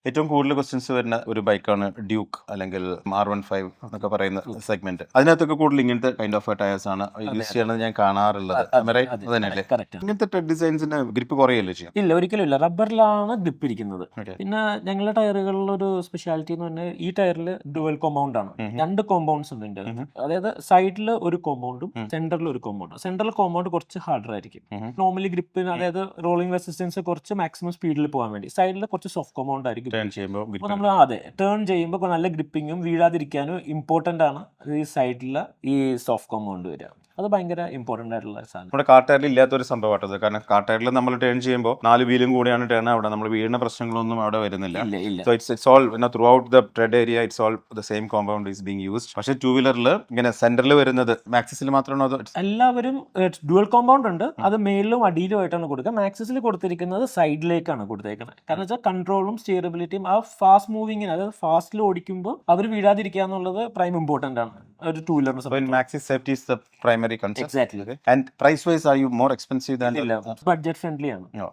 ഏറ്റവും കൂടുതൽ ക്വസ്റ്റ്യൻസ് വരുന്ന ഒരു ബൈക്കാണ് ഡ്യൂക്ക് അല്ലെങ്കിൽ R15 എന്നൊക്കെ പറയുന്ന സെഗ്മെന്റ്. അതിനകത്തൊക്കെ കൂടുതൽ ഇങ്ങനത്തെ കൈൻഡ് ഓഫ് ടയേഴ്സ് ആണ് യൂസ് ചെയ്യണത് ഞാൻ കാണാറുള്ളത്. അതന്നെയല്ലേ? ഇങ്ങനത്തെ ഡിസൈൻസിന് ഗ്രിപ്പ് കുറയല്ലേ ചെയ്യും? ഇല്ല, ഒരിക്കലും ഇല്ല. റബ്ബറിലാണ് ഗ്രിപ്പ് ഇരിക്കുന്നത്. Okay. പിന്നെ ഞങ്ങളുടെ ടയറുകളിൽ ഒരു സ്പെഷ്യാലിറ്റി എന്ന് പറഞ്ഞാൽ ഈ ടയറിൽ ഡുവൽ കോമ്പൗണ്ട് ആണ്. രണ്ട് കോമ്പൗണ്ട്സ് ഉണ്ട് ഇതിന്റെ അകത്ത്. അതായത് സൈഡിൽ ഒരു കോമ്പൗണ്ടും സെന്ററിൽ ഒരു കോമ്പൗണ്ടും. സെന്ററിൽ കോമ്പൗണ്ട് കുറച്ച് ഹാർഡർ ആയിരിക്കും. നോർമലി ഗ്രിപ്പിന് അതായത് റോളിംഗ് റെസിസ്റ്റൻസ് കുറച്ച് മാക്സിമം സ്പീഡിൽ പോകാൻ വേണ്ടി. സൈഡിൽ കുറച്ച് സോഫ്റ്റ് കോമ്പൗണ്ട് ആയിരിക്കും. ടേൺ ചെയ്യുമ്പോൾ അപ്പോൾ നമ്മൾ ടേൺ ചെയ്യുമ്പോൾ നല്ല ഗ്രിപ്പിങ്ങും വീഴാതിരിക്കാനും ഇമ്പോർട്ടന്റ് ആണ് ഈ സൈഡിലെ ഈ സോഫ്റ്റ് കോമ്പൗണ്ട് വരിക. അത് ഭയങ്കര ഇമ്പോർട്ടന്റ് ആയിട്ടുള്ള സാധനം. നമ്മുടെ കാർ ടയറിൽ ഇല്ലാത്തൊരു സംഭവമാട്ടത്. കാരണം കാർ ടയറിൽ നമ്മൾ ടേൺ ചെയ്യുമ്പോൾ 4 വീലും കൂടിയാണ് ടേൺ. അവിടെ നമ്മൾ വീഴുന്ന പ്രശ്നങ്ങളൊന്നും അവിടെ വരുന്നില്ല. So it's all through out the ട്രെഡ് area it's all the same compound is being used. പക്ഷേ 2 വീലറിൽ ഇങ്ങനെ സെന്ററിൽ വരുന്നത് മാക്സിസിൽ മാത്രമാണോ അതോ? എല്ലാവരും ഡുവൽ കോമ്പൗണ്ട് ഉണ്ട്. അത് മേളിലും അടിയിലും ആയിട്ടാണ് കൊടുക്കുക. മാക്സിസിൽ കൊടുത്തിരിക്കുന്നത് സൈഡിലേക്കാണ് കൊടുത്തേക്കുന്നത്. കാരണം വെച്ചാൽ കൺട്രോളും സ്റ്റിയറബിലിറ്റിയും ആ ഫാസ്റ്റ് മൂവിങ്ങിന്, അതായത് ഫാസ്റ്റിൽ ഓടിക്കുമ്പോൾ അവർ വീഴാതിരിക്കുക എന്നുള്ളത് പ്രൈം ഇമ്പോർട്ടന്റ് ആണ് ഒരു 2 വീലറിന്. Maxis safety is the primary concept. Exactly. And price wise, are you more expensive than? Budget friendly ആണ്.